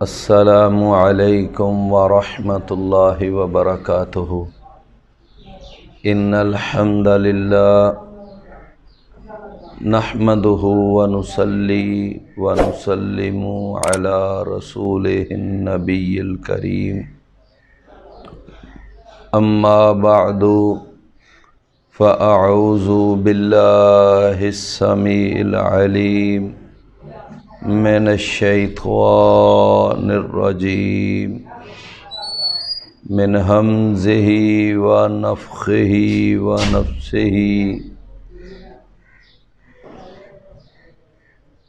السلام علیکم ورحمۃ اللہ وبرکاتہ۔ ان الحمد للہ نحمدہ ونصلی ونسلم علی رسولہ النبی الکریم، اما بعد فاعوذ باللہ السمیع العلیم من الشیطان الرجیم، من ہمزہ ونفخہ ونفثہ۔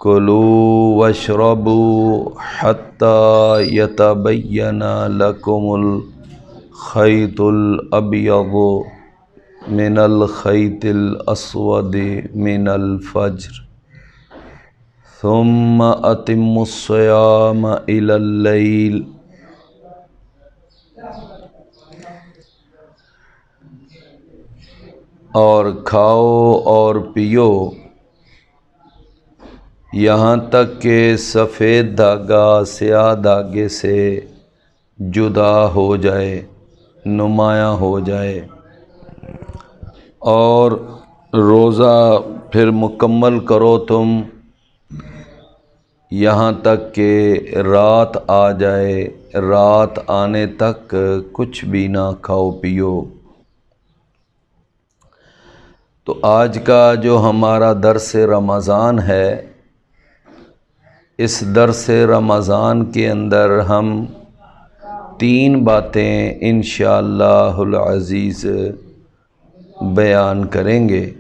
کلوا واشربوا حتی یتبین لکم الخیط الابیض من الخیط الاسود من الفجر، ثم اتموا الصیام الی اللیل۔ اور کھاؤ اور پیو یہاں تک کہ سفید دھاگا سیاہ دھاگے سے جدا ہو جائے، نمایاں ہو جائے، اور روزہ پھر مکمل کرو تم یہاں تک کہ رات آ جائے، رات آنے تک کچھ بھی نہ کھاؤ پیو۔ تو آج کا جو ہمارا درس رمضان ہے، اس درس رمضان کے اندر ہم 3 باتیں انشاءاللہ العزیز بیان کریں گے۔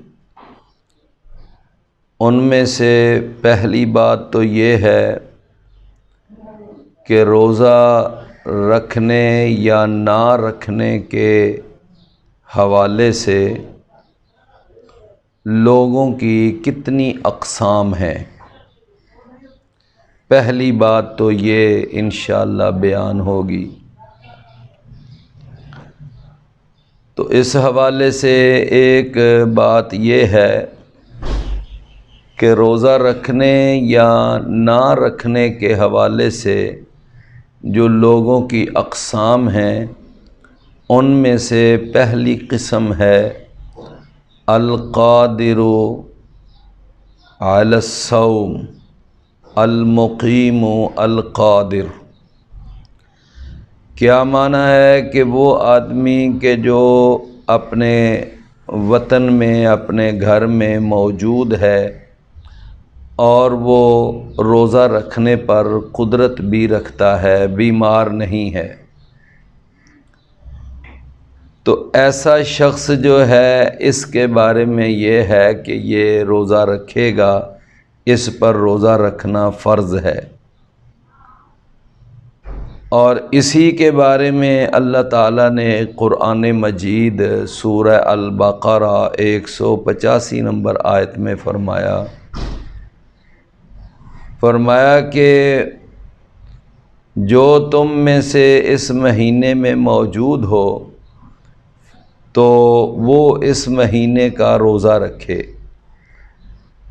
ان میں سے پہلی بات تو یہ ہے کہ روزہ رکھنے یا نہ رکھنے کے حوالے سے لوگوں کی کتنی اقسام ہیں۔ پہلی بات تو یہ انشاءاللہ بیان ہوگی۔ تو اس حوالے سے ایک بات یہ ہے کہ روزہ رکھنے یا نہ رکھنے کے حوالے سے جو لوگوں کی اقسام ہیں، ان میں سے پہلی قسم ہے القادر علی الصوم، المقیم القادر۔ کیا معنی ہے کہ وہ آدمی کہ جو اپنے وطن میں، اپنے گھر میں موجود ہے اور وہ روزہ رکھنے پر قدرت بھی رکھتا ہے، بیمار نہیں ہے، تو ایسا شخص جو ہے اس کے بارے میں یہ ہے کہ یہ روزہ رکھے گا، اس پر روزہ رکھنا فرض ہے۔ اور اسی کے بارے میں اللہ تعالیٰ نے قرآن مجید سورہ البقرہ 185 نمبر آیت میں فرمایا کہ جو تم میں سے اس مہینے میں موجود ہو تو وہ اس مہینے کا روزہ رکھے۔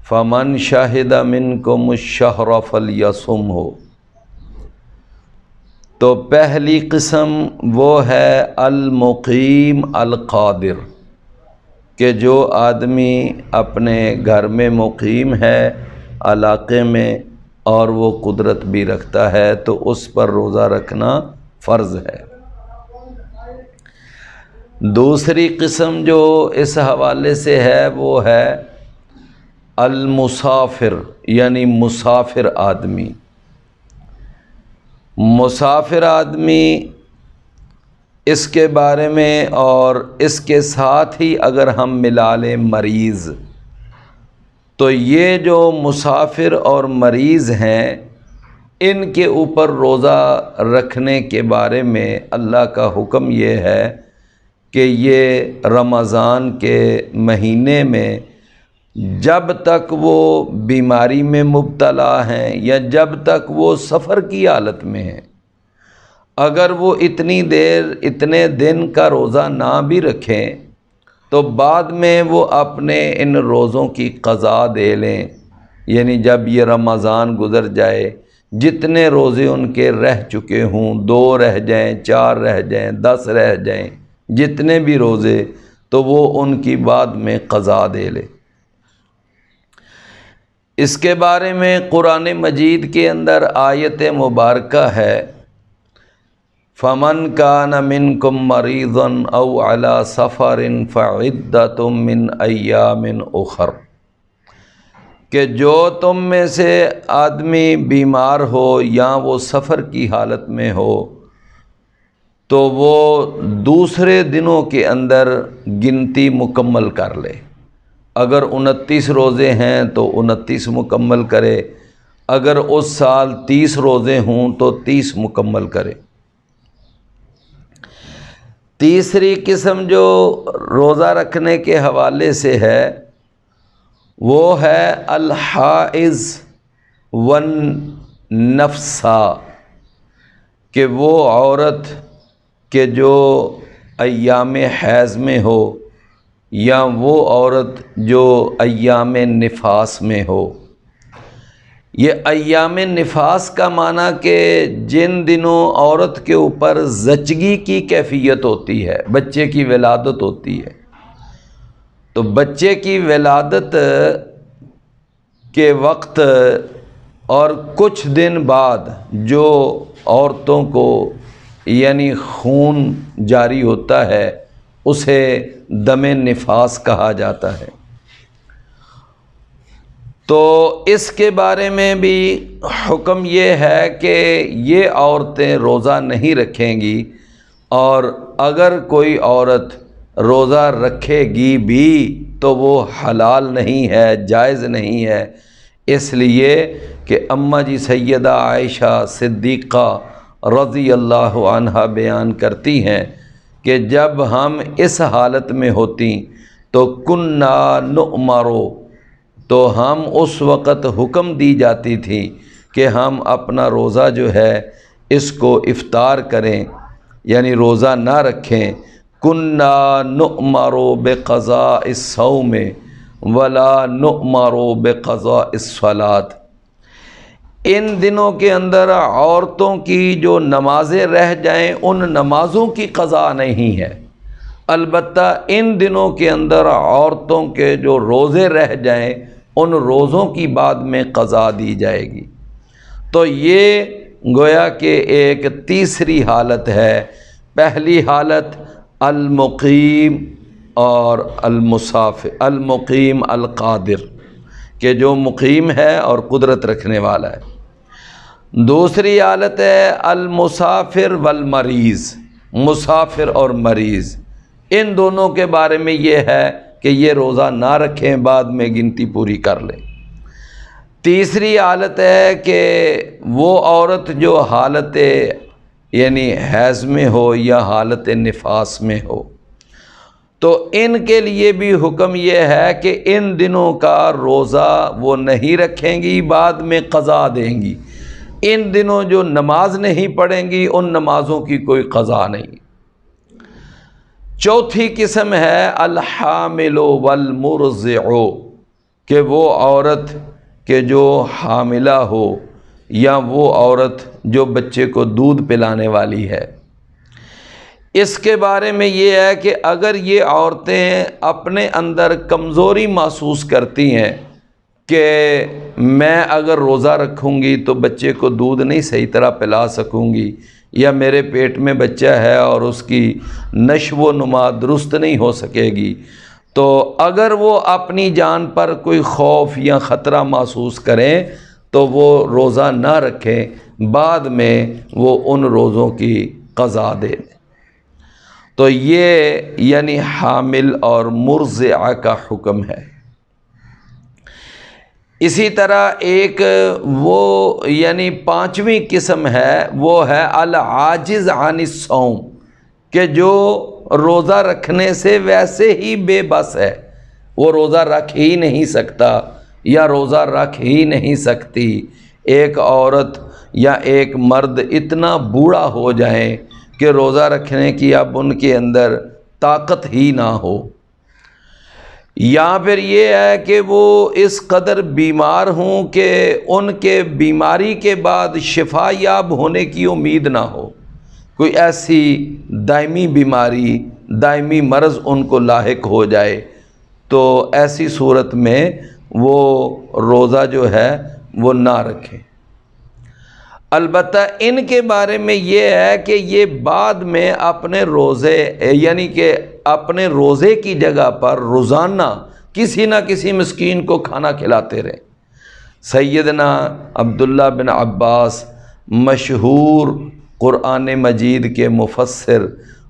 فمن شہد منکم الشہر فلیصمہ۔ تو پہلی قسم وہ ہے المقیم القادر، کہ جو آدمی اپنے گھر میں مقیم ہے، علاقے میں، اور وہ قدرت بھی رکھتا ہے تو اس پر روزہ رکھنا فرض ہے۔ دوسری قسم جو اس حوالے سے ہے وہ ہے المسافر، یعنی مسافر آدمی۔ مسافر آدمی، اس کے بارے میں اور اس کے ساتھ ہی اگر ہم ملا لیں مریض، تو یہ جو مسافر اور مریض ہیں، ان کے اوپر روزہ رکھنے کے بارے میں اللہ کا حکم یہ ہے کہ یہ رمضان کے مہینے میں جب تک وہ بیماری میں مبتلا ہیں یا جب تک وہ سفر کی حالت میں ہیں، اگر وہ اتنے دن کا روزہ نہ بھی رکھیں تو بعد میں وہ اپنے ان روزوں کی قضا دے لیں، یعنی جب یہ رمضان گزر جائے جتنے روزے ان کے رہ چکے ہوں، 2 رہ جائیں، 4 رہ جائیں، 10 رہ جائیں، جتنے بھی روزے، تو وہ ان کی بعد میں قضا دے لے۔ اس کے بارے میں قرآن مجید کے اندر آیت مبارکہ ہے، فَمَنْ كَانَ مِنْكُمْ مَرِيضًا أَوْ عَلَى سَفَرٍ فَعِدَّةٌ مِّنْ أَيَّامٍ أُخَرَ، کہ جو تم میں سے آدمی بیمار ہو یا وہ سفر کی حالت میں ہو تو وہ دوسرے دنوں کے اندر گنتی مکمل کر لے۔ اگر 29 روزے ہیں تو 29 مکمل کرے، اگر اس سال 30 روزے ہوں تو 30 مکمل کرے۔ تیسری قسم جو روزہ رکھنے کے حوالے سے ہے وہ ہے الحائض والنفسا، کہ وہ عورت کہ جو ایام حیض میں ہو یا وہ عورت جو ایام نفاس میں ہو۔ یہ ایام نفاس کا معنی کہ جن دنوں عورت کے اوپر زچگی کی کیفیت ہوتی ہے، بچے کی ولادت ہوتی ہے، تو بچے کی ولادت کے وقت اور کچھ دن بعد جو عورتوں کو یعنی خون جاری ہوتا ہے اسے دم نفاس کہا جاتا ہے۔ تو اس کے بارے میں بھی حکم یہ ہے کہ یہ عورتیں روزہ نہیں رکھیں گی، اور اگر کوئی عورت روزہ رکھے گی بھی تو وہ حلال نہیں ہے، جائز نہیں ہے، اس لیے کہ اماں جی سیدہ عائشہ صدیقہ رضی اللہ عنہا بیان کرتی ہیں کہ جب ہم اس حالت میں ہوتی تو کنّا نؤمرو، تو ہم اس وقت حکم دی جاتی تھی کہ ہم اپنا روزہ جو ہے اس کو افطار کریں، یعنی روزہ نہ رکھیں۔ کنّا نؤمر بقضاء الصوم ولا نؤمر بقضاء الصلاۃ، ان دنوں کے اندر عورتوں کی جو نمازیں رہ جائیں ان نمازوں کی قضا نہیں ہے، البتہ ان دنوں کے اندر عورتوں کے جو روزے رہ جائیں ان روزوں کی بعد میں قضا دی جائے گی۔ تو یہ گویا کہ ایک تیسری حالت ہے۔ پہلی حالت المقیم اور المسافر، المقیم القادر، کہ جو مقیم ہے اور قدرت رکھنے والا ہے۔ دوسری حالت ہے المسافر والمریض، مسافر اور مریض، ان دونوں کے بارے میں یہ ہے کہ یہ روزہ نہ رکھیں، بعد میں گنتی پوری کر لیں۔ تیسری حالت ہے کہ وہ عورت جو حالت یعنی حیض میں ہو یا حالت نفاس میں ہو، تو ان کے لیے بھی حکم یہ ہے کہ ان دنوں کا روزہ وہ نہیں رکھیں گی، بعد میں قضا دیں گی۔ ان دنوں جو نماز نہیں پڑھیں گی ان نمازوں کی کوئی قضا نہیں۔ چوتھی قسم ہے الحامل والمرضع، کہ وہ عورت کہ جو حاملہ ہو یا وہ عورت جو بچے کو دودھ پلانے والی ہے۔ اس کے بارے میں یہ ہے کہ اگر یہ عورتیں اپنے اندر کمزوری محسوس کرتی ہیں کہ میں اگر روزہ رکھوں گی تو بچے کو دودھ نہیں صحیح طرح پلا سکوں گی، یا میرے پیٹ میں بچہ ہے اور اس کی نشو و نما درست نہیں ہو سکے گی، تو اگر وہ اپنی جان پر کوئی خوف یا خطرہ محسوس کریں تو وہ روزہ نہ رکھیں، بعد میں وہ ان روزوں کی قضا دے دیں۔ تو یہ یعنی حامل اور مرضعہ کا حکم ہے۔ اسی طرح ایک وہ یعنی پانچویں قسم ہے، وہ ہے العاجز عن الصوم، کہ جو روزہ رکھنے سے ویسے ہی بے بس ہے، وہ روزہ رکھ ہی نہیں سکتا یا روزہ رکھ ہی نہیں سکتی۔ ایک عورت یا ایک مرد اتنا بوڑھا ہو جائیں کہ روزہ رکھنے کی اب ان کے اندر طاقت ہی نہ ہو، یا پھر یہ ہے کہ وہ اس قدر بیمار ہوں کہ ان کے بیماری کے بعد شفا یاب ہونے کی امید نہ ہو، کوئی ایسی دائمی بیماری، دائمی مرض ان کو لاحق ہو جائے، تو ایسی صورت میں وہ روزہ جو ہے وہ نہ رکھیں۔ البتہ ان کے بارے میں یہ ہے کہ یہ بعد میں اپنے روزے، یعنی کہ اپنے روزے کی جگہ پر روزانہ کسی نہ کسی مسکین کو کھانا کھلاتے رہیں۔ سیدنا عبداللہ بن عباس مشہور قرآن مجید کے مفسر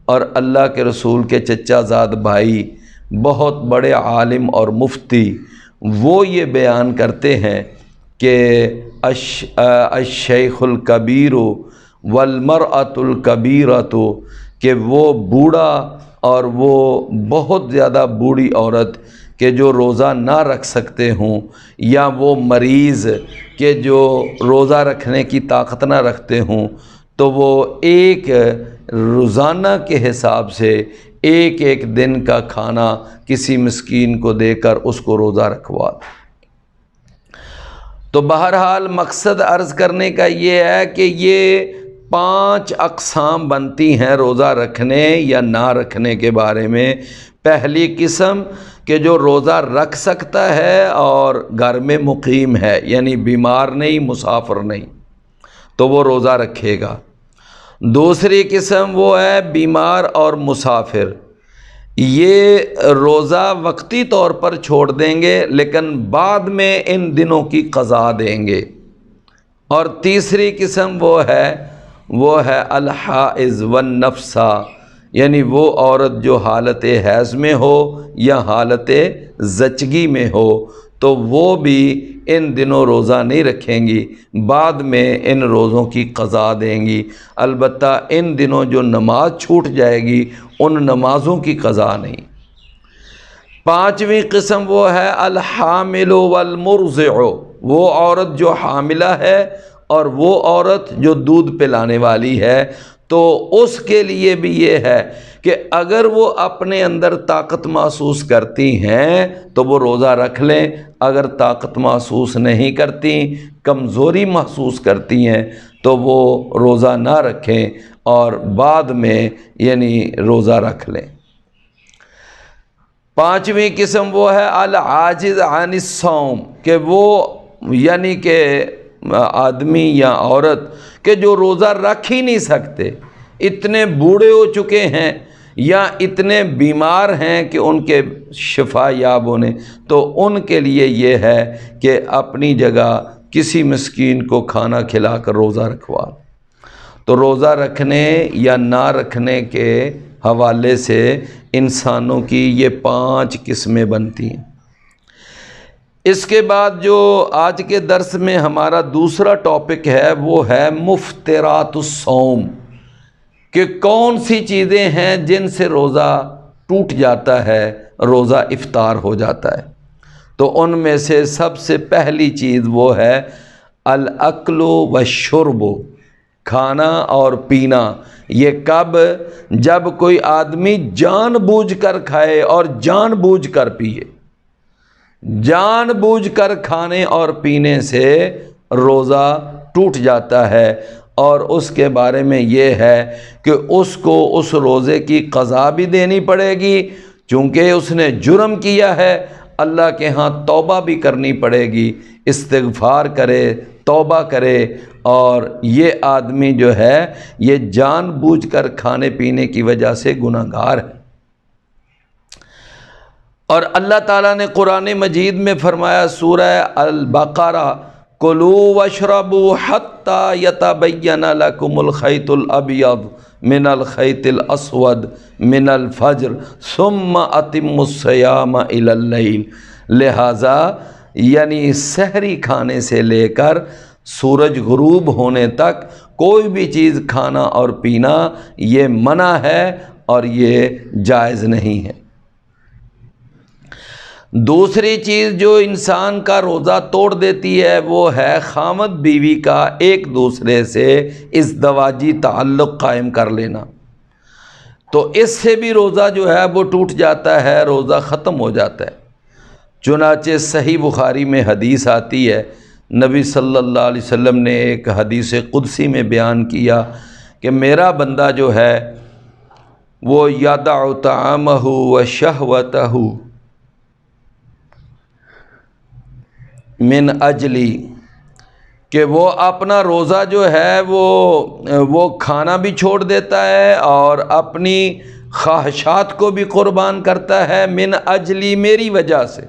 اور اللہ کے رسول کے چچا زاد بھائی، بہت بڑے عالم اور مفتی، وہ یہ بیان کرتے ہیں کہ الشیخ الکبیر والمرأۃ الکبیرۃ، کہ وہ بوڑھا اور وہ بہت زیادہ بوڑھی عورت کہ جو روزہ نہ رکھ سکتے ہوں، یا وہ مریض کہ جو روزہ رکھنے کی طاقت نہ رکھتے ہوں، تو وہ ایک روزانہ کے حساب سے ایک ایک دن کا کھانا کسی مسکین کو دے کر اس کو روزہ رکھوا دیں۔ تو بہرحال مقصد عرض کرنے کا یہ ہے کہ یہ 5 اقسام بنتی ہیں روزہ رکھنے یا نہ رکھنے کے بارے میں۔ پہلی قسم کہ جو روزہ رکھ سکتا ہے اور گھر میں مقیم ہے، یعنی بیمار نہیں، مسافر نہیں، تو وہ روزہ رکھے گا۔ دوسری قسم وہ ہے بیمار اور مسافر، یہ روزہ وقتی طور پر چھوڑ دیں گے لیکن بعد میں ان دنوں کی قضا دیں گے۔ اور تیسری قسم وہ ہے الحائض والنفسا، یعنی وہ عورت جو حالت حیض میں ہو یا حالت زچگی میں ہو، تو وہ بھی ان دنوں روزہ نہیں رکھیں گی، بعد میں ان روزوں کی قضا دیں گی۔ البتہ ان دنوں جو نماز چھوٹ جائے گی ان نمازوں کی قضا نہیں۔ 5ویں قسم وہ ہے الحامل والمرضع، وہ عورت جو حاملہ ہے اور وہ عورت جو دودھ پلانے والی ہے، تو اس کے لیے بھی یہ ہے کہ اگر وہ اپنے اندر طاقت محسوس کرتی ہیں تو وہ روزہ رکھ لیں، اگر طاقت محسوس نہیں کرتی، کمزوری محسوس کرتی ہیں، تو وہ روزہ نہ رکھیں اور بعد میں یعنی روزہ رکھ لیں۔ 5ویں قسم وہ ہے العاجز عن الصوم، کہ وہ یعنی کہ آدمی یا عورت کہ جو روزہ رکھ ہی نہیں سکتے، اتنے بوڑھے ہو چکے ہیں یا اتنے بیمار ہیں کہ ان کے شفا یاب ہونے، تو ان کے لیے یہ ہے کہ اپنی جگہ کسی مسکین کو کھانا کھلا کر روزہ رکھوا۔ تو روزہ رکھنے یا نہ رکھنے کے حوالے سے انسانوں کی یہ 5 قسمیں بنتی ہیں۔ اس کے بعد جو آج کے درس میں ہمارا دوسرا ٹاپک ہے وہ ہے مفطرات الصوم، کہ کون سی چیزیں ہیں جن سے روزہ ٹوٹ جاتا ہے، روزہ افطار ہو جاتا ہے۔ تو ان میں سے سب سے پہلی چیز وہ ہے الاکل والشرب، کھانا اور پینا۔ یہ کب؟ جب کوئی آدمی جان بوجھ کر کھائے اور جان بوجھ کر پیے۔ جان بوجھ کر کھانے اور پینے سے روزہ ٹوٹ جاتا ہے، اور اس کے بارے میں یہ ہے کہ اس کو اس روزے کی قضا بھی دینی پڑے گی، چونکہ اس نے جرم کیا ہے، اللہ کے ہاں توبہ بھی کرنی پڑے گی، استغفار کرے، توبہ کرے۔ اور یہ آدمی جو ہے یہ جان بوجھ کر کھانے پینے کی وجہ سے گناہ گار ہے۔ اور اللہ تعالیٰ نے قرآن مجید میں فرمایا سورہ البقرہ کلوا واشربوا حتی یتبین لکم الخیط الابیض من الخیط الاسود من الفجر ثم اتموا الصیام الی اللیل، لہذا یعنی سحری کھانے سے لے کر سورج غروب ہونے تک کوئی بھی چیز کھانا اور پینا یہ منع ہے اور یہ جائز نہیں ہے۔ دوسری چیز جو انسان کا روزہ توڑ دیتی ہے وہ ہے خامد بیوی کا ایک دوسرے سے ازدواجی تعلق قائم کر لینا، تو اس سے بھی روزہ جو ہے وہ ٹوٹ جاتا ہے، روزہ ختم ہو جاتا ہے۔ چنانچہ صحیح بخاری میں حدیث آتی ہے، نبی صلی اللہ علیہ وسلم نے ایک حدیث قدسی میں بیان کیا کہ میرا بندہ جو ہے وہ یدع طعامہ و شہوتہ من اجلی، کہ وہ اپنا روزہ جو ہے وہ کھانا بھی چھوڑ دیتا ہے اور اپنی خواہشات کو بھی قربان کرتا ہے، من اجلی، میری وجہ سے۔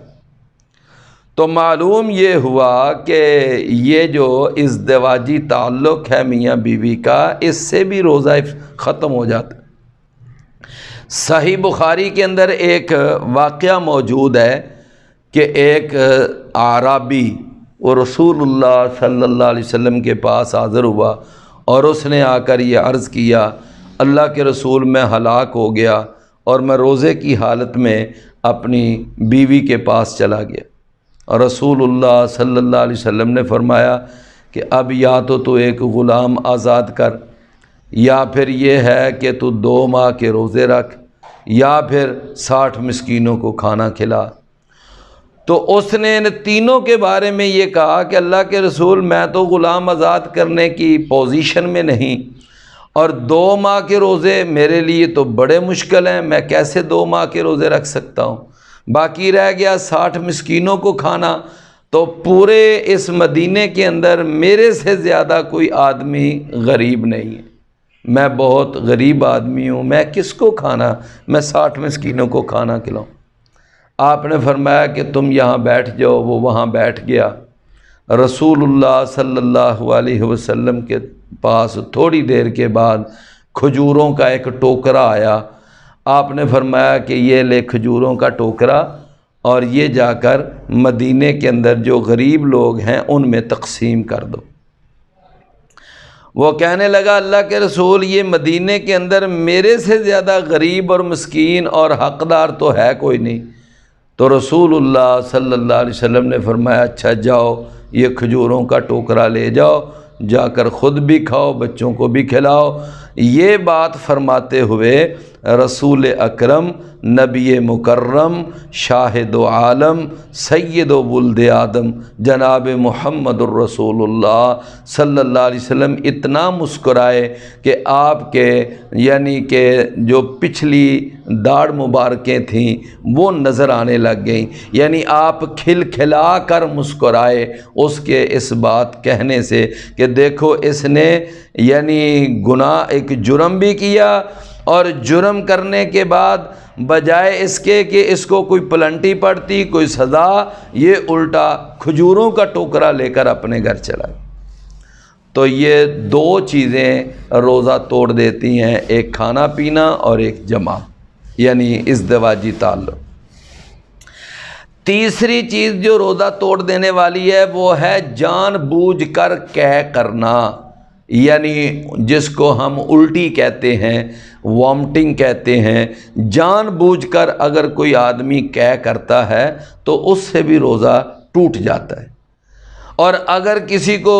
تو معلوم یہ ہوا کہ یہ جو ازدواجی تعلق ہے میاں بیوی کا، اس سے بھی روزہ ختم ہو جاتا ہے۔ صحیح بخاری کے اندر ایک واقعہ موجود ہے کہ ایک اعرابی وہ رسول اللہ صلی اللہ علیہ وسلم کے پاس حاضر ہوا اور اس نے آ کر یہ عرض کیا، اللہ کے رسول میں ہلاک ہو گیا اور میں روزے کی حالت میں اپنی بیوی کے پاس چلا گیا، اور رسول اللہ صلی اللہ علیہ وسلم نے فرمایا کہ اب یا تو ایک غلام آزاد کر، یا پھر یہ ہے کہ تو 2 ماہ کے روزے رکھ، یا پھر 60 مسکینوں کو کھانا کھلا۔ تو اس نے ان تینوں کے بارے میں یہ کہا کہ اللہ کے رسول میں تو غلام آزاد کرنے کی پوزیشن میں نہیں، اور 2 ماہ کے روزے میرے لیے تو بڑے مشکل ہیں، میں کیسے 2 ماہ کے روزے رکھ سکتا ہوں؟ باقی رہ گیا 60 مسکینوں کو کھانا۔ تو پورے اس مدینے کے اندر میرے سے زیادہ کوئی آدمی غریب نہیں ہے، میں بہت غریب آدمی ہوں، میں کس کو کھانا، میں 60 مسکینوں کو کھانا کھلاؤں؟ آپ نے فرمایا کہ تم یہاں بیٹھ جاؤ۔ وہ وہاں بیٹھ گیا۔ رسول اللہ صلی اللہ علیہ وسلم کے پاس تھوڑی دیر کے بعد کھجوروں کا ایک ٹوکرا آیا۔ آپ نے فرمایا کہ یہ لے کھجوروں کا ٹوکرا، اور یہ جا کر مدینے کے اندر جو غریب لوگ ہیں ان میں تقسیم کر دو۔ وہ کہنے لگا اللہ کے رسول یہ مدینے کے اندر میرے سے زیادہ غریب اور مسکین اور حقدار تو ہے کوئی نہیں۔ تو رسول اللہ صلی اللہ علیہ وسلم نے فرمایا اچھا جاؤ، یہ کھجوروں کا ٹوکرا لے جاؤ، جا کر خود بھی کھاؤ، بچوں کو بھی کھلاؤ۔ یہ بات فرماتے ہوئے رسول اکرم، نبی مکرم، شاہد و عالم، سید و ولد آدم، جناب محمد الرسول اللہ صلی اللہ علیہ وسلم اتنا مسکرائے کہ آپ کے یعنی کہ جو پچھلی داڑھ مبارکیں تھیں وہ نظر آنے لگ گئیں، یعنی آپ کھل کھلا کر مسکرائے اس کے اس بات کہنے سے کہ دیکھو اس نے یعنی گناہ ایک جرم بھی کیا، اور جرم کرنے کے بعد بجائے اس کے کہ اس کو کوئی پلنٹی پڑتی، کوئی سزا، یہ الٹا کھجوروں کا ٹوکرا لے کر اپنے گھر چلا گیا۔ تو یہ 2 چیزیں روزہ توڑ دیتی ہیں، ایک کھانا پینا اور ایک جمع، یعنی ازدواجی تعلق۔ تیسری چیز جو روزہ توڑ دینے والی ہے وہ ہے جان بوجھ کر قے کرنا، یعنی جس کو ہم الٹی کہتے ہیں، وامٹنگ کہتے ہیں۔ جان بوجھ کر اگر کوئی آدمی قے کرتا ہے تو اس سے بھی روزہ ٹوٹ جاتا ہے، اور اگر کسی کو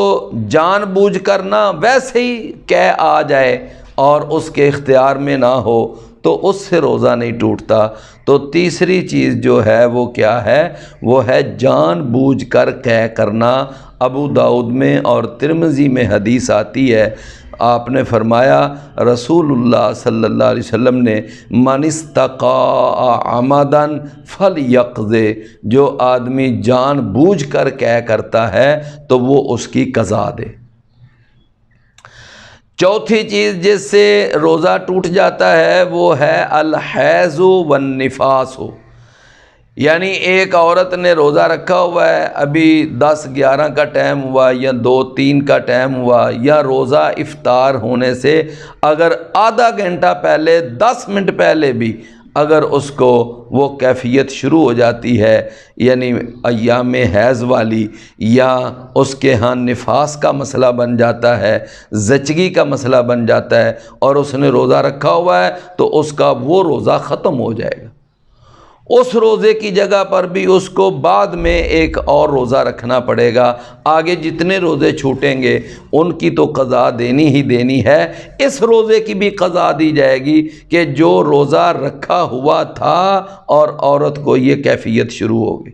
جان بوجھ کر نہ ویسے ہی قے آ جائے اور اس کے اختیار میں نہ ہو تو اس سے روزہ نہیں ٹوٹتا۔ تو تیسری چیز جو ہے وہ کیا ہے؟ وہ ہے جان بوجھ کر قے کرنا۔ ابو داؤد میں اور ترمذی میں حدیث آتی ہے، آپ نے فرمایا رسول اللہ صلی اللہ علیہ وسلم نے من استقاء عمدا فلیقضِ، جو آدمی جان بوجھ کر قے کرتا ہے تو وہ اس کی قضا دے۔ چوتھی چیز جس سے روزہ ٹوٹ جاتا ہے وہ ہے الحیض والنفاس، یعنی ایک عورت نے روزہ رکھا ہوا ہے، ابھی 10-11 کا ٹائم ہوا یا 2-3 کا ٹائم ہوا، یا روزہ افطار ہونے سے اگر آدھا گھنٹہ پہلے 10 منٹ پہلے بھی اگر اس کو وہ کیفیت شروع ہو جاتی ہے، یعنی ایام حیض والی، یا اس کے ہاں نفاس کا مسئلہ بن جاتا ہے، زچگی کا مسئلہ بن جاتا ہے، اور اس نے روزہ رکھا ہوا ہے تو اس کا وہ روزہ ختم ہو جائے گا۔ اس روزے کی جگہ پر بھی اس کو بعد میں ایک اور روزہ رکھنا پڑے گا، آگے جتنے روزے چھوٹیں گے ان کی تو قضا دینی ہی دینی ہے، اس روزے کی بھی قضا دی جائے گی کہ جو روزہ رکھا ہوا تھا اور عورت کو یہ کیفیت شروع ہو گئی۔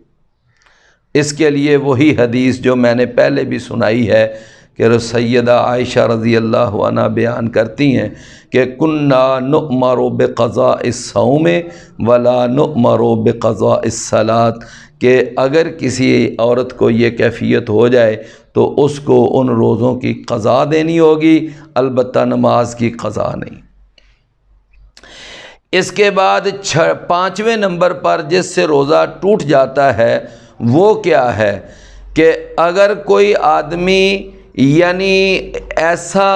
اس کے لیے وہی حدیث جو میں نے پہلے بھی سنائی ہے کہ سیدہ عائشہ رضی اللہ عنہ بیان کرتی ہیں کہ کنا نؤمر بقضاء الصوم ولا نؤمر بقضاء الصلاۃ، کہ اگر کسی عورت کو یہ کیفیت ہو جائے تو اس کو ان روزوں کی قضا دینی ہوگی، البتہ نماز کی قضا نہیں۔ اس کے بعد 5ویں نمبر پر جس سے روزہ ٹوٹ جاتا ہے وہ کیا ہے کہ اگر کوئی آدمی یعنی ایسا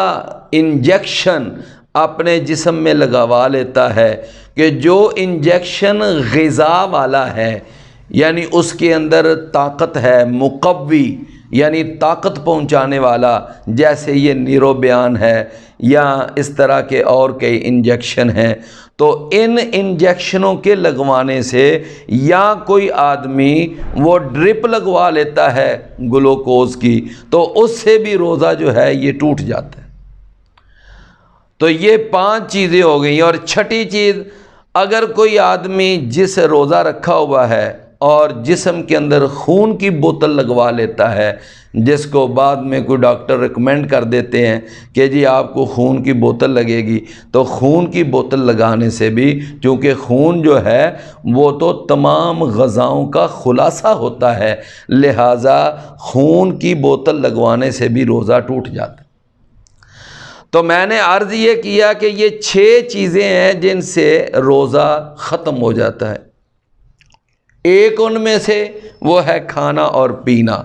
انجیکشن اپنے جسم میں لگوا لیتا ہے کہ جو انجیکشن غذا والا ہے، یعنی اس کے اندر طاقت ہے، مقوی یعنی طاقت پہنچانے والا، جیسے یہ نیرو بیان ہے یا اس طرح کے اور کئی انجیکشن ہیں، تو ان انجیکشنوں کے لگوانے سے یا کوئی آدمی وہ ڈرپ لگوا لیتا ہے گلوکوز کی تو اس سے بھی روزہ جو ہے یہ ٹوٹ جاتا ہے۔ تو یہ 5 چیزیں ہو گئیں۔ اور چھٹی چیز، اگر کوئی آدمی جس روزہ رکھا ہوا ہے اور جسم کے اندر خون کی بوتل لگوا لیتا ہے، جس کو بعد میں کوئی ڈاکٹر ریکمینڈ کر دیتے ہیں کہ جی آپ کو خون کی بوتل لگے گی، تو خون کی بوتل لگانے سے بھی، چونکہ خون جو ہے وہ تو تمام غذاؤں کا خلاصہ ہوتا ہے، لہٰذا خون کی بوتل لگوانے سے بھی روزہ ٹوٹ جاتا ہے۔ تو میں نے عرض یہ کیا کہ یہ 6 چیزیں ہیں جن سے روزہ ختم ہو جاتا ہے۔ ایک ان میں سے وہ ہے کھانا اور پینا،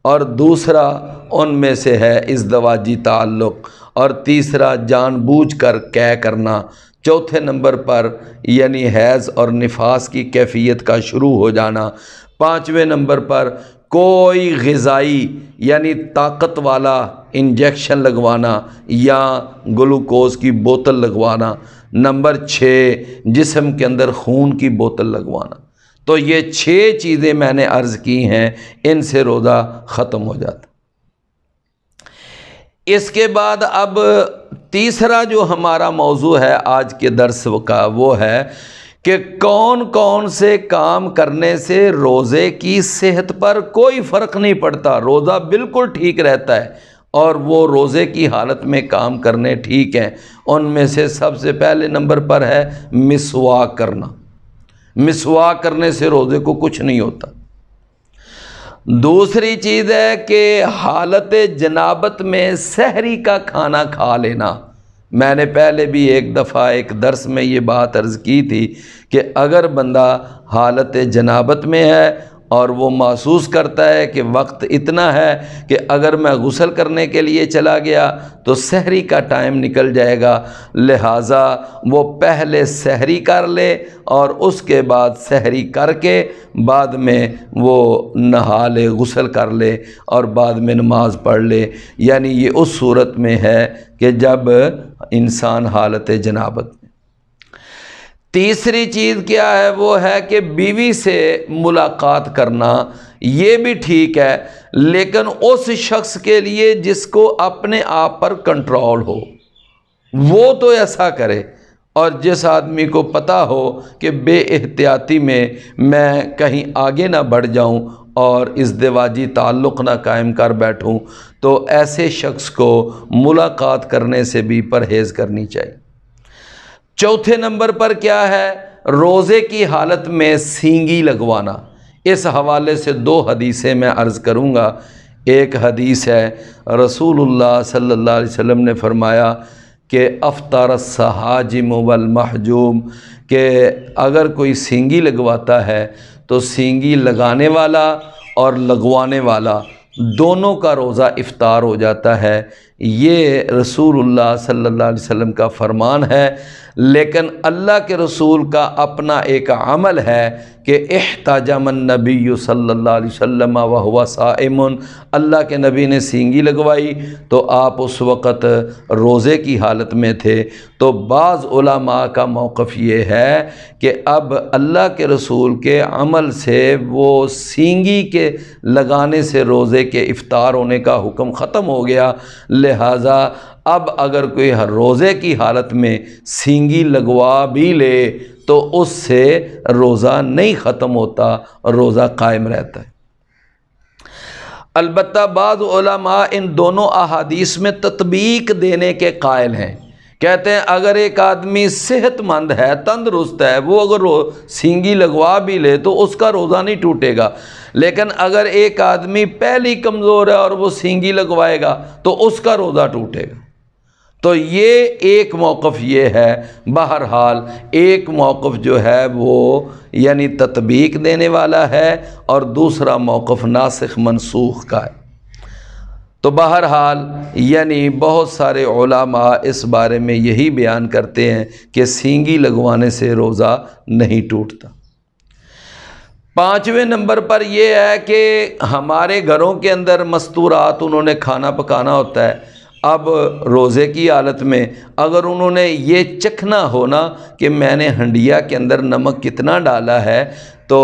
اور دوسرا ان میں سے ہے ازدواجی تعلق، اور تیسرا جان بوجھ کر قے کرنا، چوتھے نمبر پر یعنی حیض اور نفاس کی کیفیت کا شروع ہو جانا، 5ویں نمبر پر کوئی غذائی یعنی طاقت والا انجیکشن لگوانا یا گلوکوز کی بوتل لگوانا، نمبر 6 جسم کے اندر خون کی بوتل لگوانا۔ تو یہ 6 چیزیں میں نے عرض کی ہیں، ان سے روزہ ختم ہو جاتا۔ اس کے بعد اب تیسرا جو ہمارا موضوع ہے آج کے درس کا وہ ہے کہ کون کون سے کام کرنے سے روزے کی صحت پر کوئی فرق نہیں پڑتا، روزہ بالکل ٹھیک رہتا ہے، اور وہ روزے کی حالت میں کام کرنے ٹھیک ہیں۔ ان میں سے سب سے پہلے نمبر پر ہے مسواک کرنا۔ مسواک کرنے سے روزے کو کچھ نہیں ہوتا۔ دوسری چیز ہے کہ حالت جنابت میں سحری کا کھانا کھا لینا۔ میں نے پہلے بھی ایک دفعہ ایک درس میں یہ بات عرض کی تھی کہ اگر بندہ حالت جنابت میں ہے اور وہ محسوس کرتا ہے کہ وقت اتنا ہے کہ اگر میں غسل کرنے کے لیے چلا گیا تو سحری کا ٹائم نکل جائے گا، لہٰذا وہ پہلے سحری کر لے اور اس کے بعد سحری کر کے بعد میں وہ نہا لے، غسل کر لے اور بعد میں نماز پڑھ لے۔ یعنی یہ اس صورت میں ہے کہ جب انسان حالت جنابت میں۔ تیسری چیز کیا ہے وہ ہے کہ بیوی سے ملاقات کرنا، یہ بھی ٹھیک ہے لیکن اس شخص کے لیے جس کو اپنے آپ پر کنٹرول ہو وہ تو ایسا کرے، اور جس آدمی کو پتہ ہو کہ بے احتیاطی میں کہیں آگے نہ بڑھ جاؤں اور ازدواجی تعلق نہ قائم کر بیٹھوں تو ایسے شخص کو ملاقات کرنے سے بھی پرہیز کرنی چاہیے۔ چوتھے نمبر پر کیا ہے؟ روزے کی حالت میں سینگی لگوانا۔ اس حوالے سے 2 حدیثیں میں عرض کروں گا۔ ایک حدیث ہے رسول اللہ صلی اللہ علیہ وسلم نے فرمایا کہ افطر الصحاجم والمحجوم، کہ اگر کوئی سینگی لگواتا ہے تو سینگی لگانے والا اور لگوانے والا دونوں کا روزہ افطار ہو جاتا ہے۔ یہ رسول اللہ صلی اللہ علیہ وسلم کا فرمان ہے، لیکن اللہ کے رسول کا اپنا ایک عمل ہے کہ احتجم النبی صلی اللہ علیہ وسلم وہو صائم، اللہ کے نبی نے سینگی لگوائی تو آپ اس وقت روزے کی حالت میں تھے۔ تو بعض علماء کا موقف یہ ہے کہ اب اللہ کے رسول کے عمل سے وہ سینگی کے لگانے سے روزے کے افطار ہونے کا حکم ختم ہو گیا، لہٰذا اب اگر کوئی ہر روزے کی حالت میں سینگی لگوا بھی لے تو اس سے روزہ نہیں ختم ہوتا، روزہ قائم رہتا ہے۔ البتہ بعض علماء ان دونوں احادیث میں تطبیق دینے کے قائل ہیں، کہتے ہیں اگر ایک آدمی صحت مند ہے، تندرست ہے، وہ اگر سینگی لگوا بھی لے تو اس کا روزہ نہیں ٹوٹے گا، لیکن اگر ایک آدمی پہلی کمزور ہے اور وہ سینگی لگوائے گا تو اس کا روزہ ٹوٹے گا۔ تو یہ ایک موقف یہ ہے، بہرحال ایک موقف جو ہے وہ یعنی تطبیق دینے والا ہے اور دوسرا موقف ناسخ منسوخ کا ہے۔ تو بہرحال یعنی بہت سارے علماء اس بارے میں یہی بیان کرتے ہیں کہ سینگی لگوانے سے روزہ نہیں ٹوٹتا۔ 5ویں نمبر پر یہ ہے کہ ہمارے گھروں کے اندر مستورات انہوں نے کھانا پکانا ہوتا ہے، اب روزے کی حالت میں اگر انہوں نے یہ چکھنا ہونا کہ میں نے ہنڈیا کے اندر نمک کتنا ڈالا ہے، تو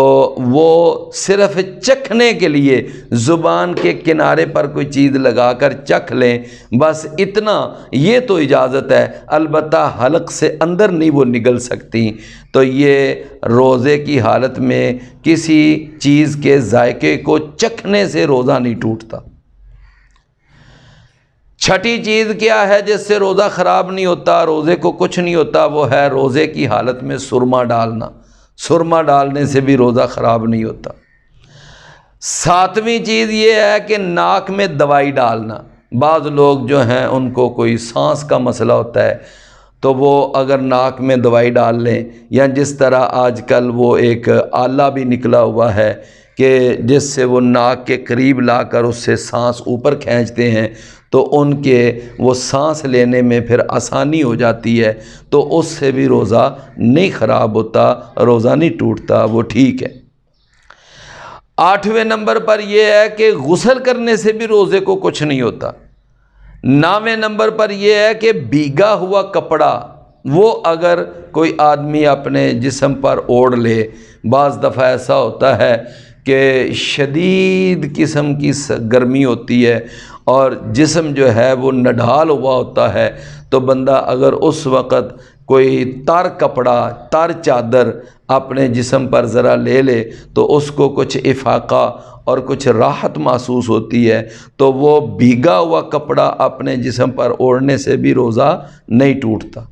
وہ صرف چکھنے کے لیے زبان کے کنارے پر کوئی چیز لگا کر چکھ لیں، بس اتنا، یہ تو اجازت ہے، البتہ حلق سے اندر نہیں وہ نگل سکتی۔ تو یہ روزے کی حالت میں کسی چیز کے ذائقے کو چکھنے سے روزہ نہیں ٹوٹتا۔ 6ٹھی چیز کیا ہے جس سے روزہ خراب نہیں ہوتا، روزے کو کچھ نہیں ہوتا، وہ ہے روزے کی حالت میں سرما ڈالنا، سرما ڈالنے سے بھی روزہ خراب نہیں ہوتا۔ 7ویں چیز یہ ہے کہ ناک میں دوائی ڈالنا، بعض لوگ جو ہیں ان کو کوئی سانس کا مسئلہ ہوتا ہے تو وہ اگر ناک میں دوائی ڈال لیں، یا جس طرح آج کل وہ ایک آلہ بھی نکلا ہوا ہے کہ جس سے وہ ناک کے قریب لا کر اس سے سانس اوپر کھینچتے ہیں تو ان کے وہ سانس لینے میں پھر آسانی ہو جاتی ہے، تو اس سے بھی روزہ نہیں خراب ہوتا، روزہ نہیں ٹوٹتا، وہ ٹھیک ہے۔ 8ویں نمبر پر یہ ہے کہ غسل کرنے سے بھی روزے کو کچھ نہیں ہوتا۔ 9ویں نمبر پر یہ ہے کہ بھیگا ہوا کپڑا وہ اگر کوئی آدمی اپنے جسم پر اوڑھ لے، بعض دفعہ ایسا ہوتا ہے کہ شدید قسم کی گرمی ہوتی ہے اور جسم جو ہے وہ نڈھال ہوا ہوتا ہے، تو بندہ اگر اس وقت کوئی تر کپڑا، تر چادر اپنے جسم پر ذرا لے لے تو اس کو کچھ افاقہ اور کچھ راحت محسوس ہوتی ہے، تو وہ بھیگا ہوا کپڑا اپنے جسم پر اوڑھنے سے بھی روزہ نہیں ٹوٹتا۔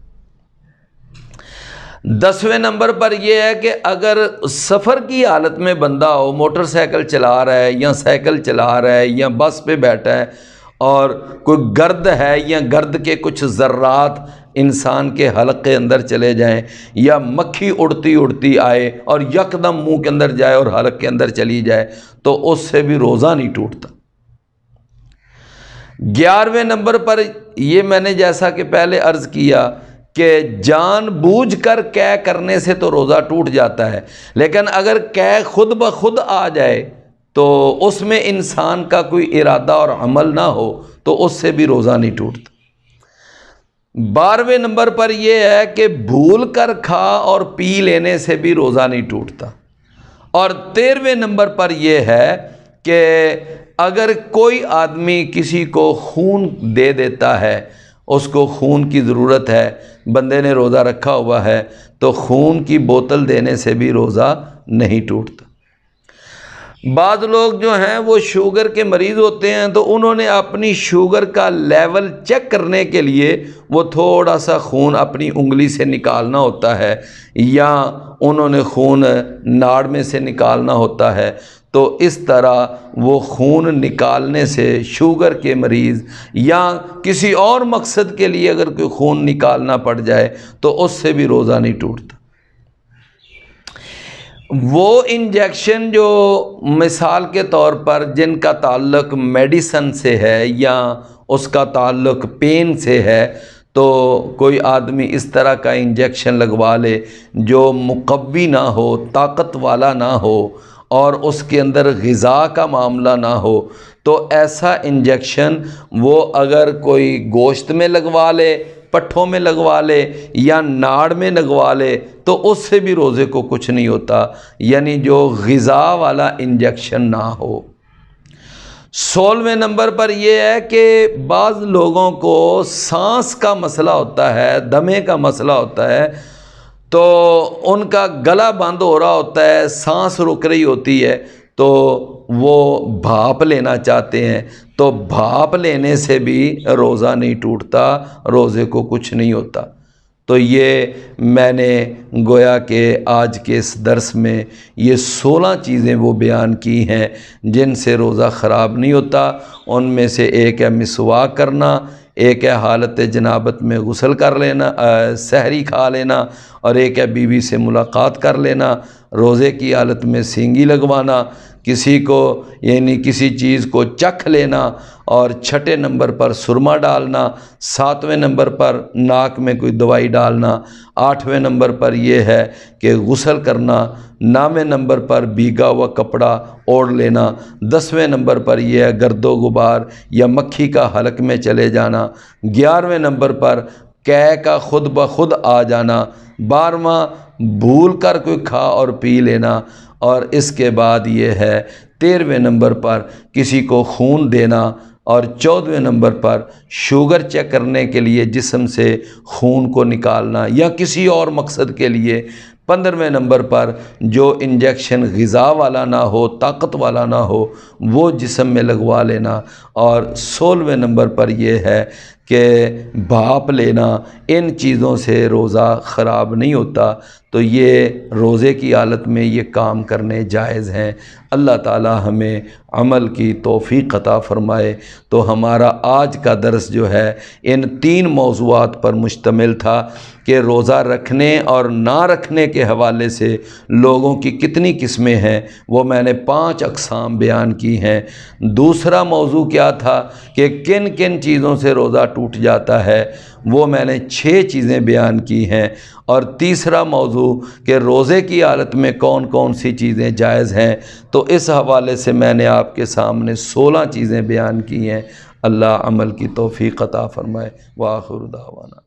10ویں نمبر پر یہ ہے کہ اگر سفر کی حالت میں بندہ ہو، موٹر سائیکل چلا رہا ہے یا سائیکل چلا رہا ہے یا بس پہ بیٹھا ہے اور کوئی گرد ہے یا گرد کے کچھ ذرات انسان کے حلق کے اندر چلے جائیں یا مکھی اڑتی اڑتی آئے اور یکدم منہ کے اندر جائے اور حلق کے اندر چلی جائے تو اس سے بھی روزہ نہیں ٹوٹتا۔ 11ویں نمبر پر یہ میں نے جیسا کہ پہلے عرض کیا کہ جان بوجھ کر قے کرنے سے تو روزہ ٹوٹ جاتا ہے، لیکن اگر قے خود بخود آ جائے تو اس میں انسان کا کوئی ارادہ اور عمل نہ ہو تو اس سے بھی روزہ نہیں ٹوٹتا۔ 12ویں نمبر پر یہ ہے کہ بھول کر کھا اور پی لینے سے بھی روزہ نہیں ٹوٹتا۔ اور 13ویں نمبر پر یہ ہے کہ اگر کوئی آدمی کسی کو خون دے دیتا ہے، اس کو خون کی ضرورت ہے، بندے نے روزہ رکھا ہوا ہے، تو خون کی بوتل دینے سے بھی روزہ نہیں ٹوٹتا۔ بعض لوگ جو ہیں وہ شوگر کے مریض ہوتے ہیں تو انہوں نے اپنی شوگر کا لیول چیک کرنے کے لیے وہ تھوڑا سا خون اپنی انگلی سے نکالنا ہوتا ہے یا انہوں نے خون ناڑ میں سے نکالنا ہوتا ہے، تو اس طرح وہ خون نکالنے سے شوگر کے مریض یا کسی اور مقصد کے لیے اگر کوئی خون نکالنا پڑ جائے تو اس سے بھی روزہ نہیں ٹوٹتا۔ وہ انجیکشن جو مثال کے طور پر جن کا تعلق میڈیسن سے ہے یا اس کا تعلق پین سے ہے، تو کوئی آدمی اس طرح کا انجیکشن لگوا لے جو مقوی نہ ہو، طاقت والا نہ ہو اور اس کے اندر غذا کا معاملہ نہ ہو، تو ایسا انجیکشن وہ اگر کوئی گوشت میں لگوا لے، پٹھوں میں لگوا لے یا ناڑ میں لگوا لے تو اس سے بھی روزے کو کچھ نہیں ہوتا، یعنی جو غذا والا انجیکشن نہ ہو۔ 16ویں نمبر پر یہ ہے کہ بعض لوگوں کو سانس کا مسئلہ ہوتا ہے، دمے کا مسئلہ ہوتا ہے، تو ان کا گلا بند ہو رہا ہوتا ہے، سانس رک رہی ہوتی ہے، تو وہ بھاپ لینا چاہتے ہیں تو بھاپ لینے سے بھی روزہ نہیں ٹوٹتا، روزے کو کچھ نہیں ہوتا۔ تو یہ میں نے گویا کہ آج کے اس درس میں یہ 16 چیزیں وہ بیان کی ہیں جن سے روزہ خراب نہیں ہوتا۔ ان میں سے ایک ہے مسواک کرنا، ایک ہے حالت جنابت میں غسل کر لینا، سحری کھا لینا، اور ایک ہے بیوی سے ملاقات کر لینا، روزے کی حالت میں سینگی لگوانا، کسی کو یعنی کسی چیز کو چکھ لینا، اور چھٹے نمبر پر سرما ڈالنا، 7ویں نمبر پر ناک میں کوئی دوائی ڈالنا، 8ویں نمبر پر یہ ہے کہ غسل کرنا، 9ویں نمبر پر بھیگا ہوا کپڑا اوڑھ لینا، 10ویں نمبر پر یہ ہے گرد و غبار یا مکھی کا حلق میں چلے جانا، 11ویں نمبر پر قے کا خود بخود آ جانا، 12واں بھول کر کوئی کھا اور پی لینا، اور اس کے بعد یہ ہے 13ویں نمبر پر کسی کو خون دینا، اور 14ویں نمبر پر شوگر چیک کرنے کے لیے جسم سے خون کو نکالنا یا کسی اور مقصد کے لیے، 15ویں نمبر پر جو انجیکشن غذا والا نہ ہو، طاقت والا نہ ہو، وہ جسم میں لگوا لینا، اور 16ویں نمبر پر یہ ہے کہ بھاپ لینا۔ ان چیزوں سے روزہ خراب نہیں ہوتا، تو یہ روزے کی حالت میں یہ کام کرنے جائز ہیں۔ اللہ تعالی ہمیں عمل کی توفیق عطا فرمائے۔ تو ہمارا آج کا درس جو ہے ان 3 موضوعات پر مشتمل تھا کہ روزہ رکھنے اور نہ رکھنے کے حوالے سے لوگوں کی کتنی قسمیں ہیں، وہ میں نے 5 اقسام بیان کی ہیں۔ دوسرا موضوع کیا تھا کہ کن کن چیزوں سے روزہ ٹوٹ جاتا ہے، وہ میں نے 6 چیزیں بیان کی ہیں۔ اور تیسرا موضوع کہ روزے کی حالت میں کون کون سی چیزیں جائز ہیں، تو اس حوالے سے میں نے آپ کے سامنے 16 چیزیں بیان کی ہیں۔ اللہ عمل کی توفیق عطا فرمائے۔ وآخر دعوانا